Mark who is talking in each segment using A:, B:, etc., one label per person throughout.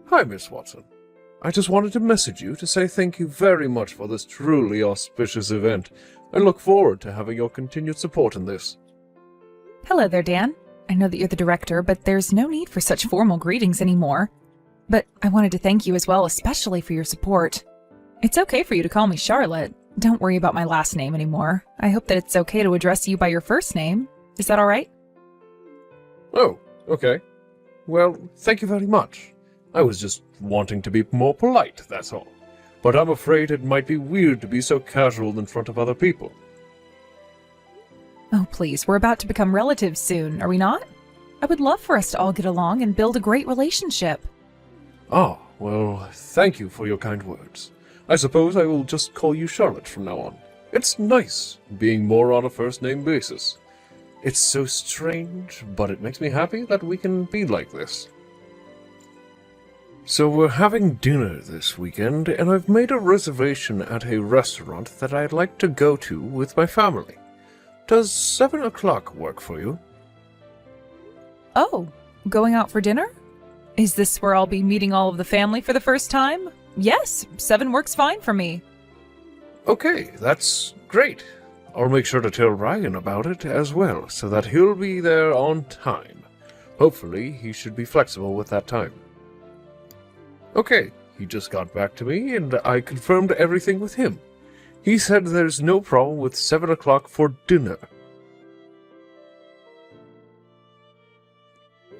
A: Hi, Miss Watson. I just wanted to message you to say thank you very much for this truly auspicious event. I look forward to having your continued support in this.
B: Hello there, Dan. I know that you're the director, but there's no need for such formal greetings anymore. But I wanted to thank you as well, especially for your support. It's okay for you to call me Charlotte. Don't worry about my last name anymore. I hope that it's okay to address you by your first name. Is that all right?
A: Oh, okay. Well, thank you very much. I was just wanting to be more polite, that's all. But I'm afraid it might be weird to be so casual in front of other people.
B: Oh, please, we're about to become relatives soon, are we not? I would love for us to all get along and build a great relationship.
A: Ah, well, thank you for your kind words. I suppose I will just call you Charlotte from now on. It's nice being more on a first-name basis. It's so strange, but it makes me happy that we can be like this. So we're having dinner this weekend, and I've made a reservation at a restaurant that I'd like to go to with my family. Does 7 o'clock work for you?
B: Oh, going out for dinner? Is this where I'll be meeting all of the family for the first time? Yes, 7 works fine for me.
A: Okay, that's great. I'll make sure to tell Ryan about it as well, so that he'll be there on time. Hopefully, he should be flexible with that time. Okay, he just got back to me, and I confirmed everything with him. He said there's no problem with 7 o'clock for dinner.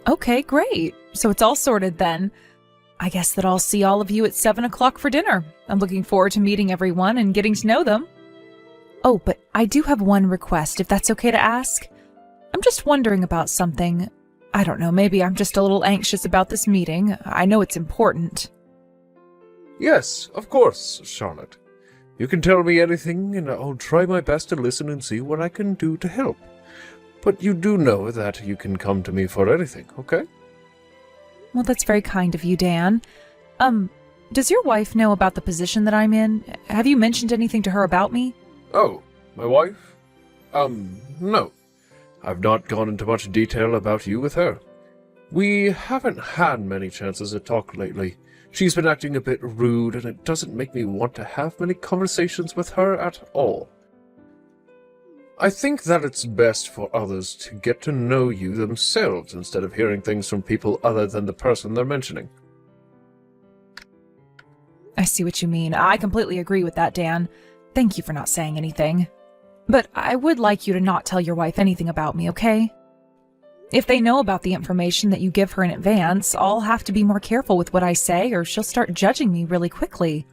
B: Okay, great. So it's all sorted then. I guess that I'll see all of you at 7 o'clock for dinner. I'm looking forward to meeting everyone and getting to know them. Oh, but I do have one request, if that's okay to ask. I'm just wondering about something. I don't know, maybe I'm just a little anxious about this meeting. I know it's important.
A: Yes, of course, Charlotte. You can tell me anything, and I'll try my best to listen and see what I can do to help. But you do know that you can come to me for anything, okay?
B: Well, that's very kind of you, Dan. Does your wife know about the position that I'm in? Have you mentioned anything to her about me?
A: Oh, my wife? No. I've not gone into much detail about you with her. We haven't had many chances to talk lately. She's been acting a bit rude, and it doesn't make me want to have many conversations with her at all. I think that it's best for others to get to know you themselves instead of hearing things from people other than the person they're mentioning.
B: I see what you mean. I completely agree with that, Dan. Thank you for not saying anything. But I would like you to not tell your wife anything about me, okay? If they know about the information that you give her in advance, I'll have to be more careful with what I say, or she'll start judging me really quickly.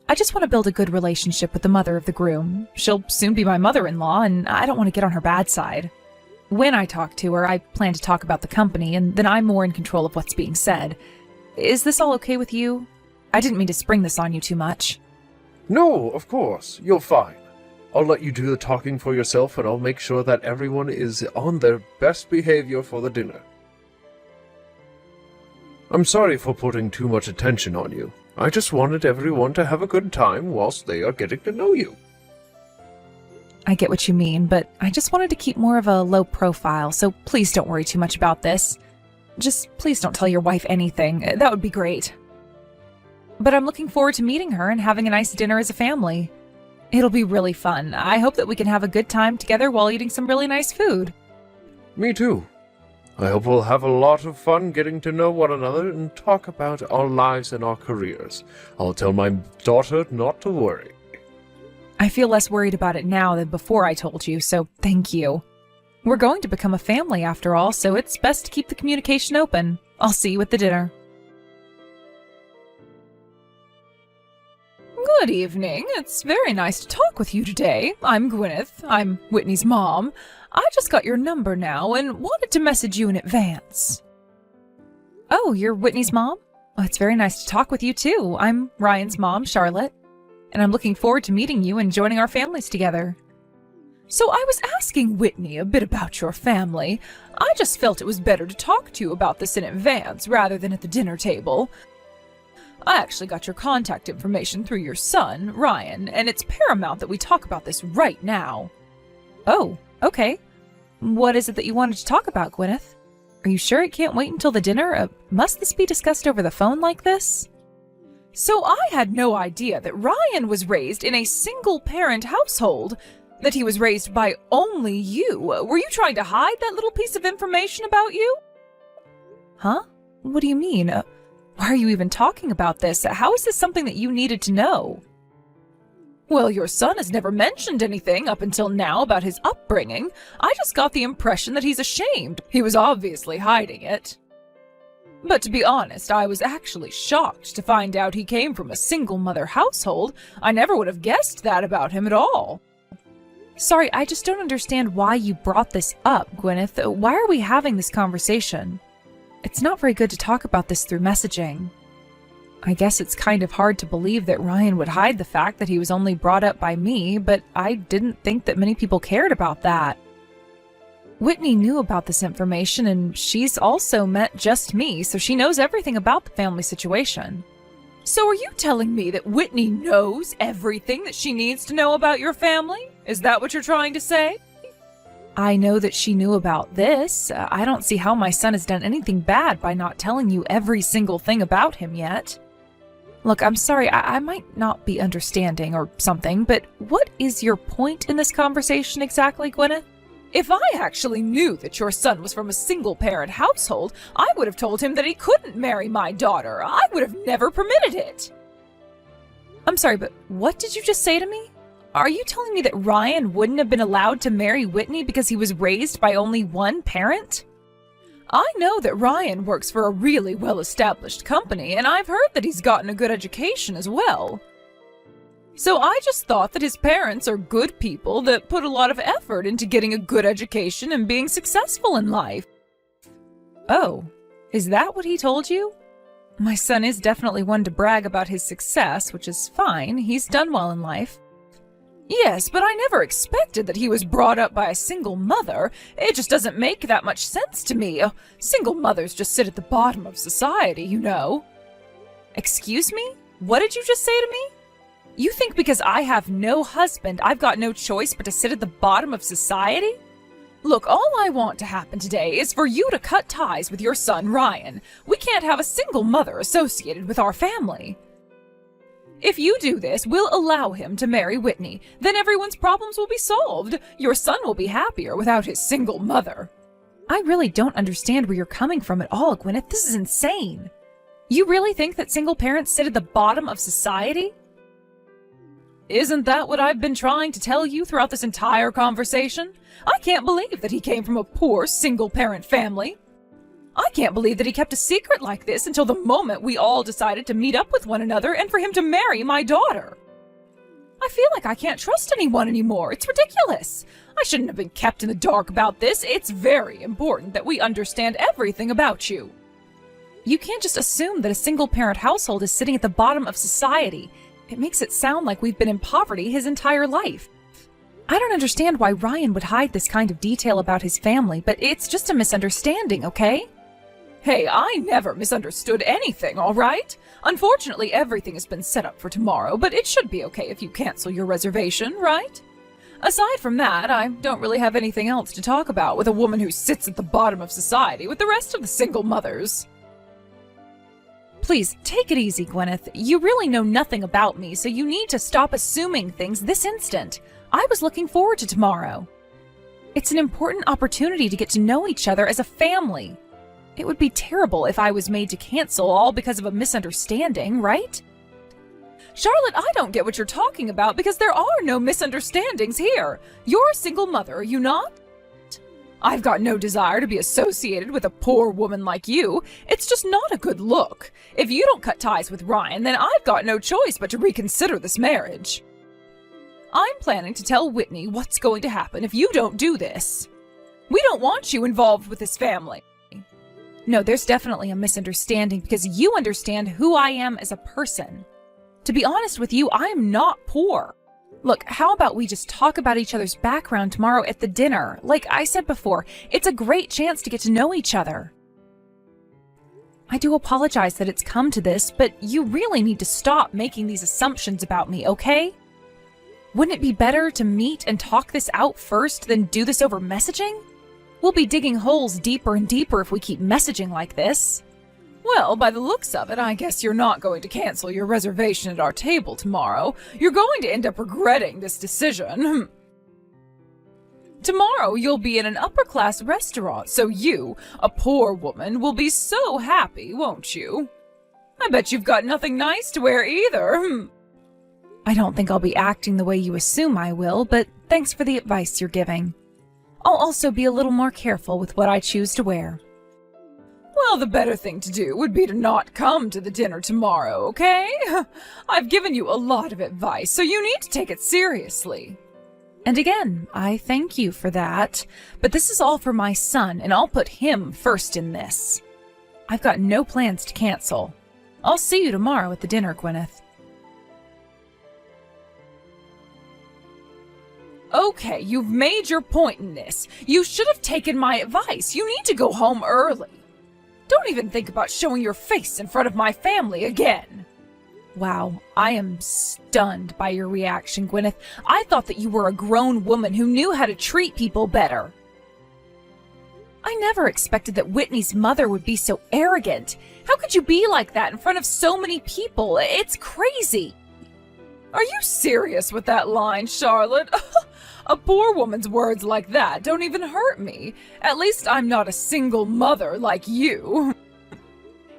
B: I just want to build a good relationship with the mother of the groom. She'll soon be my mother-in-law, and I don't want to get on her bad side. When I talk to her, I plan to talk about the company, and then I'm more in control of what's being said. Is this all okay with you? I didn't mean to spring this on you too much.
A: No, of course. You're fine. I'll let you do the talking for yourself, and I'll make sure that everyone is on their best behavior for the dinner. I'm sorry for putting too much attention on you. I just wanted everyone to have a good time whilst they are getting to know you.
B: I get what you mean, but I just wanted to keep more of a low profile, so please don't worry too much about this. Just please don't tell your wife anything. That would be great. But I'm looking forward to meeting her and having a nice dinner as a family. It'll be really fun. I hope that we can have a good time together while eating some really nice food.
A: Me too. I hope we'll have a lot of fun getting to know one another and talk about our lives and our careers. I'll tell my daughter not to worry.
B: I feel less worried about it now than before I told you, so thank you. We're going to become a family after all, so it's best to keep the communication open. I'll see you at the dinner. Good evening. It's very nice to talk with you today. I'm Gwyneth. I'm Whitney's mom. I just got your number now and wanted to message you in advance. Oh, you're Whitney's mom? Well, it's very nice to talk with you too. I'm Ryan's mom, Charlotte, and I'm looking forward to meeting you and joining our families together. So I was asking Whitney a bit about your family. I just felt it was better to talk to you about this in advance rather than at the dinner table. I actually got your contact information through your son, Ryan, and it's paramount that we talk about this right now. Oh, okay. What is it that you wanted to talk about, Gwyneth? Are you sure it can't wait until the dinner? Must this be discussed over the phone like this? So I had no idea that Ryan was raised in a single-parent household, that he was raised by only you. Were you trying to hide that little piece of information about you? Huh? What do you mean? Why are you even talking about this? How is this something that you needed to know? Well, your son has never mentioned anything up until now about his upbringing. I just got the impression that he's ashamed. He was obviously hiding it. But to be honest, I was actually shocked to find out he came from a single-mother household. I never would have guessed that about him at all. Sorry, I just don't understand why you brought this up, Gwyneth. Why are we having this conversation? It's not very good to talk about this through messaging. I guess it's kind of hard to believe that Ryan would hide the fact that he was only brought up by me, but I didn't think that many people cared about that. Whitney knew about this information, and she's also met just me, so she knows everything about the family situation. So are you telling me that Whitney knows everything that she needs to know about your family? Is that what you're trying to say? I know that she knew about this. I don't see how my son has done anything bad by not telling you every single thing about him yet. Look, I'm sorry, I might not be understanding or something, but what is your point in this conversation exactly, Gwyneth? If I actually knew that your son was from a single-parent household, I would have told him that he couldn't marry my daughter. I would have never permitted it. I'm sorry, but what did you just say to me? Are you telling me that Ryan wouldn't have been allowed to marry Whitney because he was raised by only one parent? I know that Ryan works for a really well-established company, and I've heard that he's gotten a good education as well. So I just thought that his parents are good people that put a lot of effort into getting a good education and being successful in life. Oh, is that what he told you? My son is definitely one to brag about his success, which is fine. He's done well in life. Yes, but I never expected that he was brought up by a single mother. It just doesn't make that much sense to me. Single mothers just sit at the bottom of society, you know. Excuse me? What did you just say to me? You think because I have no husband, I've got no choice but to sit at the bottom of society? Look, all I want to happen today is for you to cut ties with your son, Ryan. We can't have a single mother associated with our family. If you do this, we'll allow him to marry Whitney. Then everyone's problems will be solved. Your son will be happier without his single mother. I really don't understand where you're coming from at all, Gwyneth. This is insane. You really think that single parents sit at the bottom of society? Isn't that what I've been trying to tell you throughout this entire conversation? I can't believe that he came from a poor single-parent family. I can't believe that he kept a secret like this until the moment we all decided to meet up with one another and for him to marry my daughter. I feel like I can't trust anyone anymore. It's ridiculous. I shouldn't have been kept in the dark about this. It's very important that we understand everything about you. You can't just assume that a single-parent household is sitting at the bottom of society. It makes it sound like we've been in poverty his entire life. I don't understand why Ryan would hide this kind of detail about his family, but it's just a misunderstanding, okay? Hey, I never misunderstood anything, all right? Unfortunately, everything has been set up for tomorrow, but it should be okay if you cancel your reservation, right? Aside from that, I don't really have anything else to talk about with a woman who sits at the bottom of society with the rest of the single mothers. Please, take it easy, Gwyneth. You really know nothing about me, so you need to stop assuming things this instant. I was looking forward to tomorrow. It's an important opportunity to get to know each other as a family. It would be terrible if I was made to cancel all because of a misunderstanding, right? Charlotte, I don't get what you're talking about because there are no misunderstandings here. You're a single mother, are you not? I've got no desire to be associated with a poor woman like you. It's just not a good look. If you don't cut ties with Ryan, then I've got no choice but to reconsider this marriage. I'm planning to tell Whitney what's going to happen if you don't do this. We don't want you involved with this family. No, there's definitely a misunderstanding because you understand who I am as a person. To be honest with you, I'm not poor. Look, how about we just talk about each other's background tomorrow at the dinner? Like I said before, it's a great chance to get to know each other. I do apologize that it's come to this, but you really need to stop making these assumptions about me, okay? Wouldn't it be better to meet and talk this out first than do this over messaging? We'll be digging holes deeper and deeper if we keep messaging like this. Well, by the looks of it, I guess you're not going to cancel your reservation at our table tomorrow. You're going to end up regretting this decision. Tomorrow you'll be in an upper-class restaurant, so you, a poor woman, will be so happy, won't you? I bet you've got nothing nice to wear either. I don't think I'll be acting the way you assume I will, but thanks for the advice you're giving. I'll also be a little more careful with what I choose to wear. Well, the better thing to do would be to not come to the dinner tomorrow, okay? I've given you a lot of advice, so you need to take it seriously. And again, I thank you for that, but this is all for my son, and I'll put him first in this. I've got no plans to cancel. I'll see you tomorrow at the dinner, Gwyneth. Okay, you've made your point in this. You should have taken my advice. You need to go home early. Don't even think about showing your face in front of my family again. Wow, I am stunned by your reaction, Gwyneth. I thought that you were a grown woman who knew how to treat people better. I never expected that Whitney's mother would be so arrogant. How could you be like that in front of so many people? It's crazy. Are you serious with that line, Charlotte? A poor woman's words like that don't even hurt me. At least I'm not a single mother like you.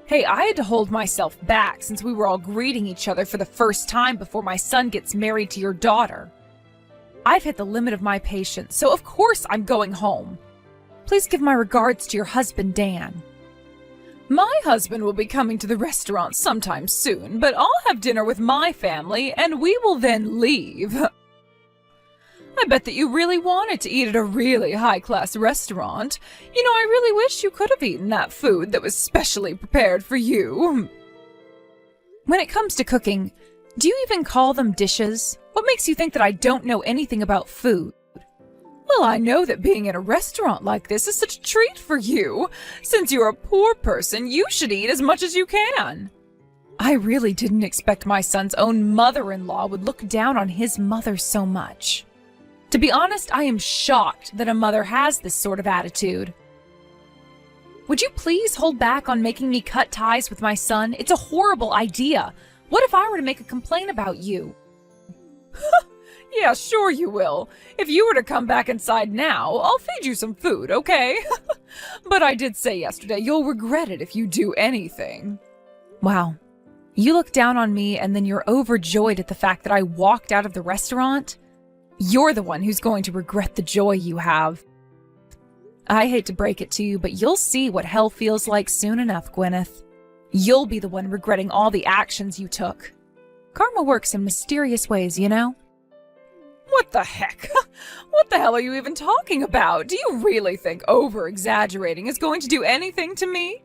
B: Hey, I had to hold myself back since we were all greeting each other for the first time before my son gets married to your daughter. I've hit the limit of my patience, so of course I'm going home. Please give my regards to your husband, Dan. My husband will be coming to the restaurant sometime soon, but I'll have dinner with my family and we will then leave. I bet that you really wanted to eat at a really high-class restaurant. You know, I really wish you could have eaten that food that was specially prepared for you. When it comes to cooking, do you even call them dishes? What makes you think that I don't know anything about food? Well, I know that being in a restaurant like this is such a treat for you. Since you're a poor person, you should eat as much as you can. I really didn't expect my son's own mother-in-law would look down on his mother so much. To be honest, I am shocked that a mother has this sort of attitude. Would you please hold back on making me cut ties with my son? It's a horrible idea. What if I were to make a complaint about you? Yeah, sure you will. If you were to come back inside now, I'll feed you some food, okay? But I did say yesterday you'll regret it if you do anything. Wow. You look down on me and then you're overjoyed at the fact that I walked out of the restaurant? You're the one who's going to regret the joy you have. I hate to break it to you, but you'll see what hell feels like soon enough, Gwyneth. You'll be the one regretting all the actions you took. Karma works in mysterious ways, you know? What the heck? What the hell are you even talking about? Do you really think over-exaggerating is going to do anything to me?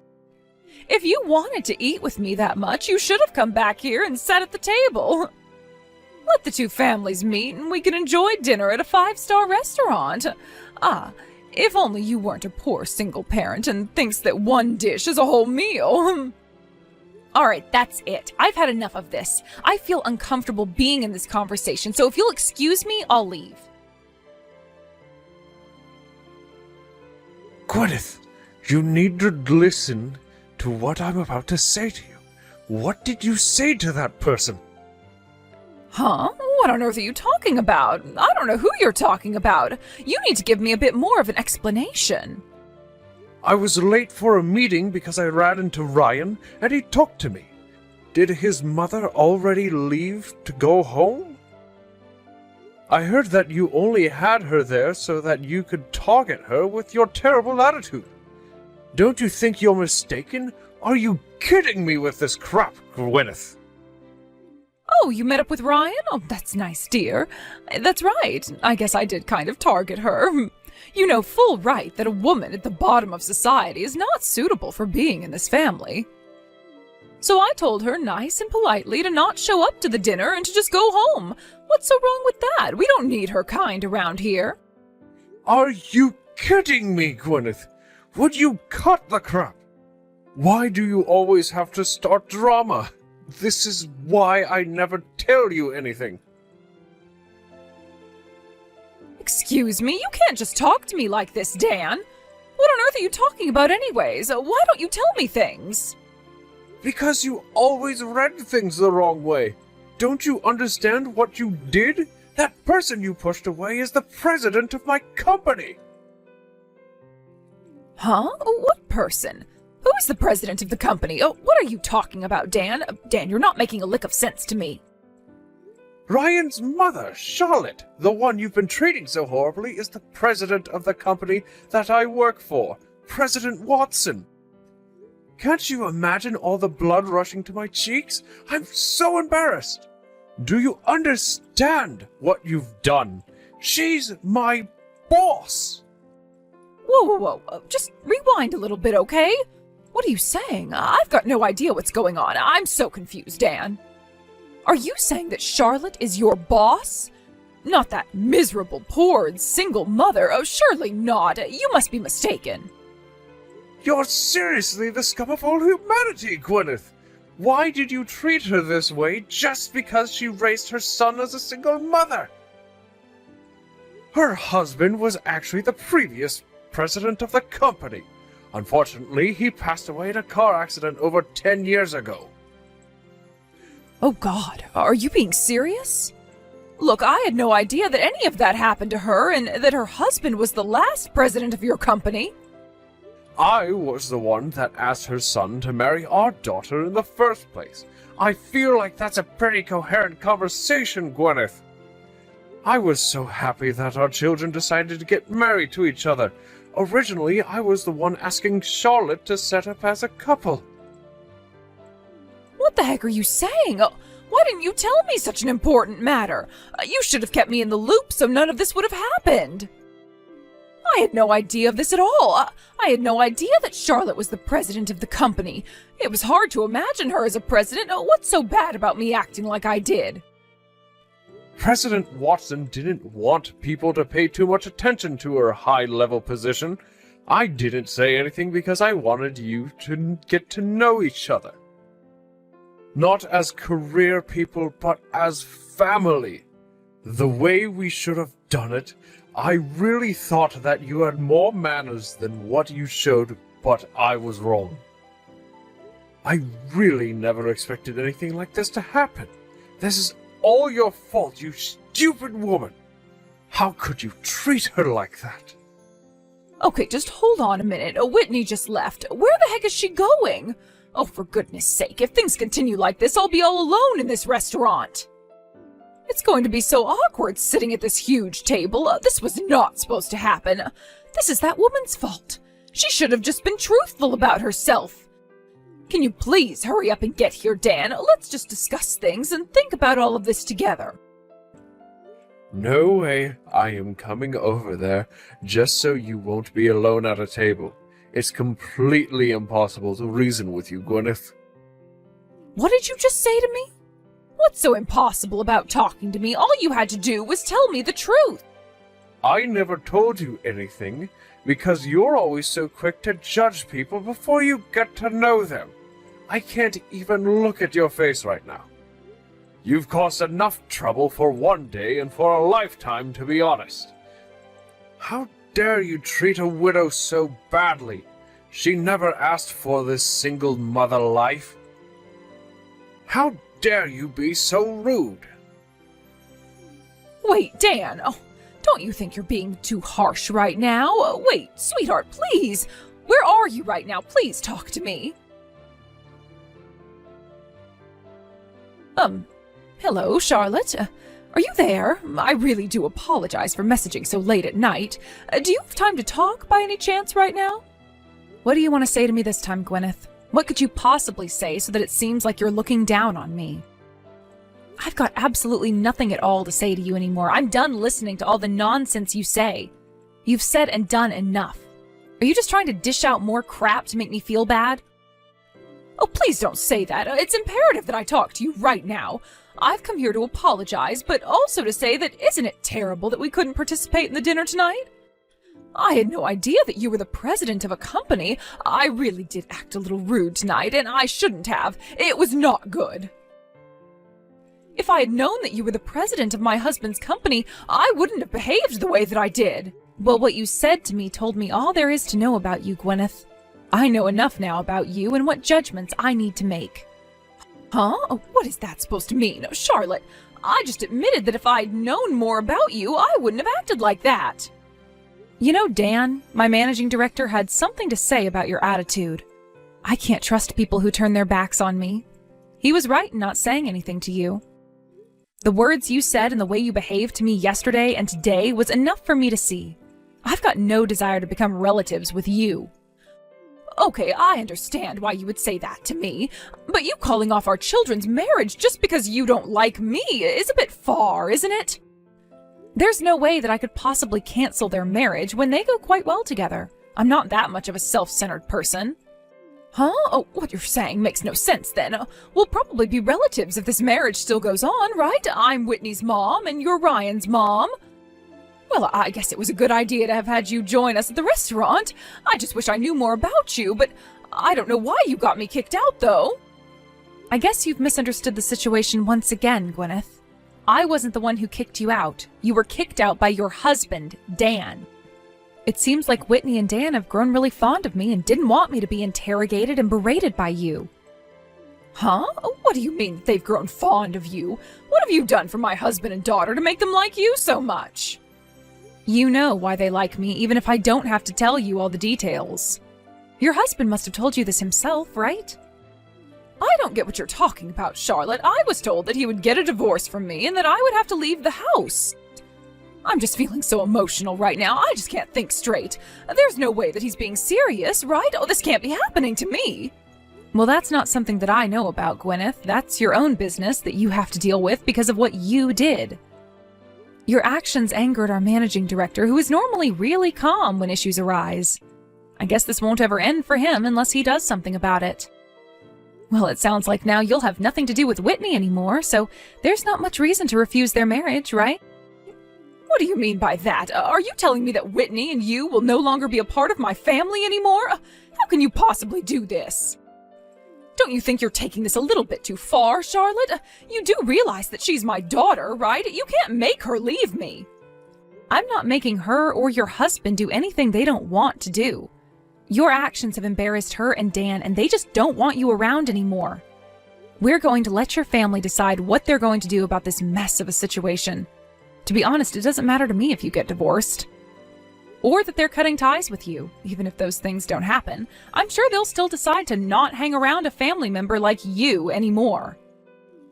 B: If you wanted to eat with me that much, you should have come back here and sat at the table. Let the two families meet and we can enjoy dinner at a 5-star restaurant. Ah, if only you weren't a poor single parent and thinks that one dish is a whole meal. All right, that's it. I've had enough of this. I feel uncomfortable being in this conversation, so if you'll excuse me, I'll leave.
A: Gwyneth, you need to listen to what I'm about to say to you. What did you say to that person?
B: Huh? What on earth are you talking about? I don't know who you're talking about. You need to give me a bit more of an explanation.
A: I was late for a meeting because I ran into Ryan, and he talked to me. Did his mother already leave to go home? I heard that you only had her there so that you could target her with your terrible attitude. Don't you think you're mistaken? Are you kidding me with this crap, Gwyneth?
B: Oh, you met up with Ryan? Oh, that's nice, dear. That's right. I guess I did kind of target her. You know full right that a woman at the bottom of society is not suitable for being in this family. So I told her nice and politely to not show up to the dinner and to just go home. What's so wrong with that? We don't need her kind around here.
A: Are you kidding me, Gwyneth? Would you cut the crap? Why do you always have to start drama? This is why I never tell you anything.
B: Excuse me, you can't just talk to me like this, Dan. What on earth are you talking about anyways? Why don't you tell me things?
A: Because you always read things the wrong way. Don't you understand what you did? That person you pushed away is the president of my company.
B: Huh? What person? Who is the president of the company? Oh, what are you talking about, Dan? Dan, you're not making a lick of sense to me.
A: Ryan's mother, Charlotte, the one you've been treating so horribly, is the president of the company that I work for, President Watson. Can't you imagine all the blood rushing to my cheeks? I'm so embarrassed. Do you understand what you've done? She's my boss.
B: Whoa. Just rewind a little bit, okay? What are you saying? I've got no idea what's going on. I'm so confused, Dan. Are you saying that Charlotte is your boss? Not that miserable, poor, single mother. Oh, surely not. You must be mistaken.
A: You're seriously the scum of all humanity, Gwyneth. Why did you treat her this way just because she raised her son as a single mother? Her husband was actually the previous president of the company. Unfortunately, he passed away in a car accident over 10 years ago.
B: Oh God, are you being serious? Look, I had no idea that any of that happened to her and that her husband was the last president of your company.
A: I was the one that asked her son to marry our daughter in the first place. I feel like that's a pretty coherent conversation, Gwyneth. I was so happy that our children decided to get married to each other. Originally, I was the one asking Charlotte to set up as a couple.
B: What the heck are you saying? Why didn't you tell me such an important matter? You should have kept me in the loop so none of this would have happened. I had no idea of this at all. I had no idea that Charlotte was the president of the company. It was hard to imagine her as a president. What's so bad about me acting like I did?
A: President Watson didn't want people to pay too much attention to her high-level position. I didn't say anything because I wanted you to get to know each other. Not as career people, but as family. The way we should have done it, I really thought that you had more manners than what you showed, but I was wrong. I really never expected anything like this to happen. This is all your fault, you stupid woman. How could you treat her like that?
B: Okay, just hold on a minute. Whitney just left. Where the heck is she going? Oh, for goodness sake, if things continue like this, I'll be all alone in this restaurant. It's going to be so awkward sitting at this huge table. This was not supposed to happen. This is that woman's fault. She should have just been truthful about herself. Can you please hurry up and get here, Dan? Let's just discuss things and think about all of this together.
A: No way. I am coming over there just so you won't be alone at a table. It's completely impossible to reason with you, Gwyneth.
B: What did you just say to me? What's so impossible about talking to me? All you had to do was tell me the truth.
A: I never told you anything because you're always so quick to judge people before you get to know them. I can't even look at your face right now. You've caused enough trouble for one day and for a lifetime, to be honest. How dare you treat a widow so badly? She never asked for this single mother life. How dare you be so rude?
B: Wait, Dan. Oh, don't you think you're being too harsh right now? Wait, sweetheart, please. Where are you right now? Please talk to me. Hello, Charlotte. Are you there? I really do apologize for messaging so late at night. Do you have time to talk by any chance right now? What do you want to say to me this time, Gwyneth? What could you possibly say so that it seems like you're looking down on me? I've got absolutely nothing at all to say to you anymore. I'm done listening to all the nonsense you say. You've said and done enough. Are you just trying to dish out more crap to make me feel bad? Oh, please don't say that. It's imperative that I talk to you right now. I've come here to apologize, but also to say that isn't it terrible that we couldn't participate in the dinner tonight? I had no idea that you were the president of a company. I really did act a little rude tonight, and I shouldn't have. It was not good. If I had known that you were the president of my husband's company, I wouldn't have behaved the way that I did. Well, what you said to me told me all there is to know about you, Gwyneth. I know enough now about you and what judgments I need to make. Huh? What is that supposed to mean? Charlotte, I just admitted that if I'd known more about you, I wouldn't have acted like that. You know, Dan, my managing director had something to say about your attitude. I can't trust people who turn their backs on me. He was right in not saying anything to you. The words you said and the way you behaved to me yesterday and today was enough for me to see. I've got no desire to become relatives with you. Okay, I understand why you would say that to me, but you calling off our children's marriage just because you don't like me is a bit far, isn't it? There's no way that I could possibly cancel their marriage when they go quite well together. I'm not that much of a self-centered person. Huh? Oh, what you're saying makes no sense then. We'll probably be relatives if this marriage still goes on, right? I'm Whitney's mom and you're Ryan's mom. Well, I guess it was a good idea to have had you join us at the restaurant. I just wish I knew more about you, but I don't know why you got me kicked out, though. I guess you've misunderstood the situation once again, Gwyneth. I wasn't the one who kicked you out. You were kicked out by your husband, Dan. It seems like Whitney and Dan have grown really fond of me and didn't want me to be interrogated and berated by you. Huh? What do you mean they've grown fond of you? What have you done for my husband and daughter to make them like you so much? You know why they like me, even if I don't have to tell you all the details. Your husband must have told you this himself, right? I don't get what you're talking about, Charlotte. I was told that he would get a divorce from me and that I would have to leave the house. I'm just feeling so emotional right now. I just can't think straight. There's no way that he's being serious, right? Oh, this can't be happening to me. Well, that's not something that I know about, Gwyneth. That's your own business that you have to deal with because of what you did. Your actions angered our managing director, who is normally really calm when issues arise. I guess this won't ever end for him unless he does something about it. Well, it sounds like now you'll have nothing to do with Whitney anymore, so there's not much reason to refuse their marriage, right? What do you mean by that? Are you telling me that Whitney and you will no longer be a part of my family anymore? How can you possibly do this? Don't you think you're taking this a little bit too far, Charlotte? You do realize that she's my daughter, right? You can't make her leave me. I'm not making her or your husband do anything they don't want to do. Your actions have embarrassed her and Dan, and they just don't want you around anymore. We're going to let your family decide what they're going to do about this mess of a situation. To be honest, it doesn't matter to me if you get divorced. Or that they're cutting ties with you, even if those things don't happen. I'm sure they'll still decide to not hang around a family member like you anymore.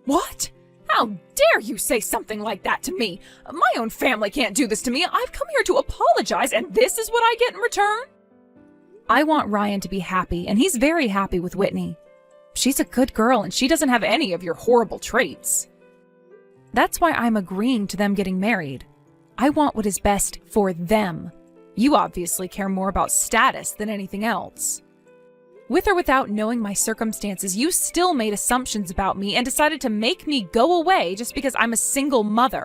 B: What? How dare you say something like that to me? My own family can't do this to me. I've come here to apologize, and this is what I get in return? I want Ryan to be happy, and he's very happy with Whitney. She's a good girl, and she doesn't have any of your horrible traits. That's why I'm agreeing to them getting married. I want what is best for them. You obviously care more about status than anything else. With or without knowing my circumstances, you still made assumptions about me and decided to make me go away just because I'm a single mother.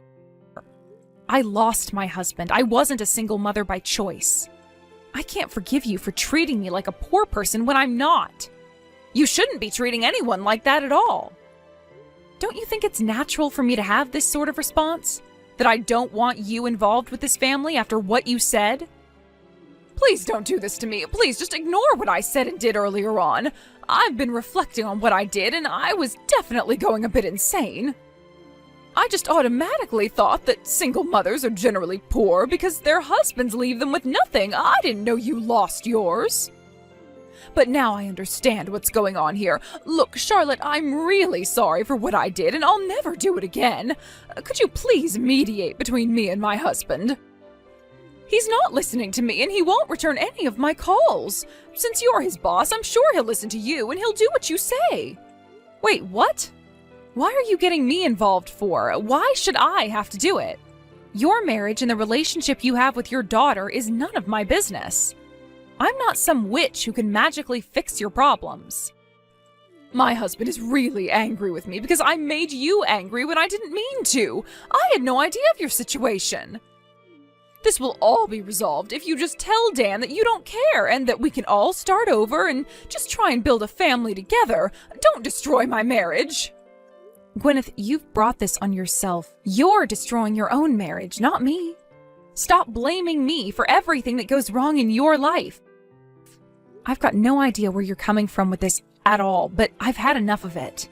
B: I lost my husband. I wasn't a single mother by choice. I can't forgive you for treating me like a poor person when I'm not. You shouldn't be treating anyone like that at all. Don't you think it's natural for me to have this sort of response? That I don't want you involved with this family after what you said? Please don't do this to me. Please just ignore what I said and did earlier on. I've been reflecting on what I did, and I was definitely going a bit insane. I just automatically thought that single mothers are generally poor because their husbands leave them with nothing. I didn't know you lost yours. But now I understand what's going on here. Look, Charlotte, I'm really sorry for what I did, and I'll never do it again. Could you please mediate between me and my husband? He's not listening to me, and he won't return any of my calls. Since you're his boss, I'm sure he'll listen to you, and he'll do what you say. Wait, what? Why are you getting me involved for? Why should I have to do it? Your marriage and the relationship you have with your daughter is none of my business. I'm not some witch who can magically fix your problems. My husband is really angry with me because I made you angry when I didn't mean to. I had no idea of your situation. This will all be resolved if you just tell Dan that you don't care and that we can all start over and just try and build a family together. Don't destroy my marriage. Gwyneth, you've brought this on yourself. You're destroying your own marriage, not me. Stop blaming me for everything that goes wrong in your life. I've got no idea where you're coming from with this at all, but I've had enough of it.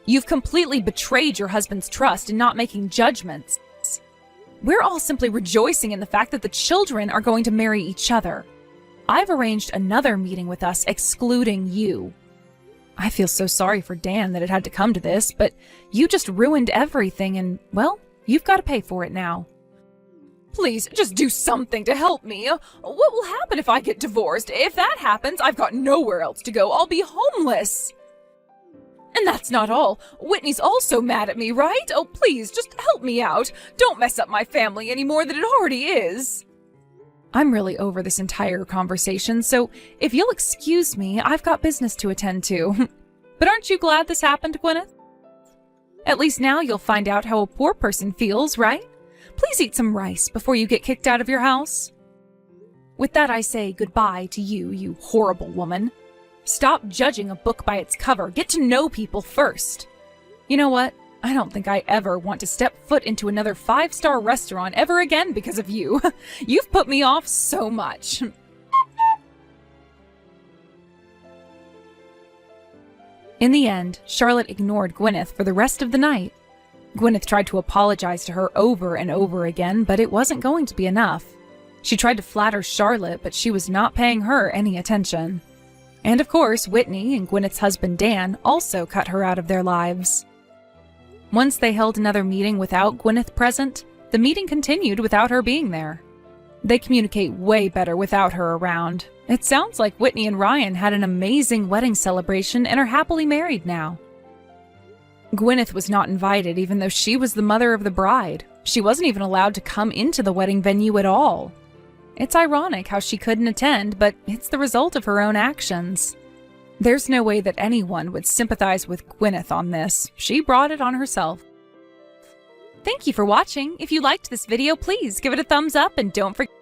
B: You've completely betrayed your husband's trust in not making judgments. We're all simply rejoicing in the fact that the children are going to marry each other. I've arranged another meeting with us excluding you. I feel so sorry for Dan that it had to come to this, but you just ruined everything and, well, you've got to pay for it now. Please, just do something to help me. What will happen if I get divorced? If that happens, I've got nowhere else to go. I'll be homeless. And that's not all. Whitney's also mad at me, right? Oh, please, just help me out. Don't mess up my family any more than it already is. I'm really over this entire conversation, so if you'll excuse me, I've got business to attend to. But aren't you glad this happened, Gwyneth? At least now you'll find out how a poor person feels, right? Please eat some rice before you get kicked out of your house. With that, I say goodbye to you, you horrible woman. Stop judging a book by its cover. Get to know people first. You know what? I don't think I ever want to step foot into another 5-star restaurant ever again because of you. You've put me off so much. In the end, Charlotte ignored Gwyneth for the rest of the night. Gwyneth tried to apologize to her over and over again, but it wasn't going to be enough. She tried to flatter Charlotte, but she was not paying her any attention. And of course, Whitney and Gwyneth's husband Dan also cut her out of their lives. Once they held another meeting without Gwyneth present, the meeting continued without her being there. They communicate way better without her around. It sounds like Whitney and Ryan had an amazing wedding celebration and are happily married now. Gwyneth was not invited even though she was the mother of the bride. She wasn't even allowed to come into the wedding venue at all. It's ironic how she couldn't attend, but it's the result of her own actions. There's no way that anyone would sympathize with Gwyneth on this. She brought it on herself. Thank you for watching. If you liked this video, please give it a thumbs up and don't forget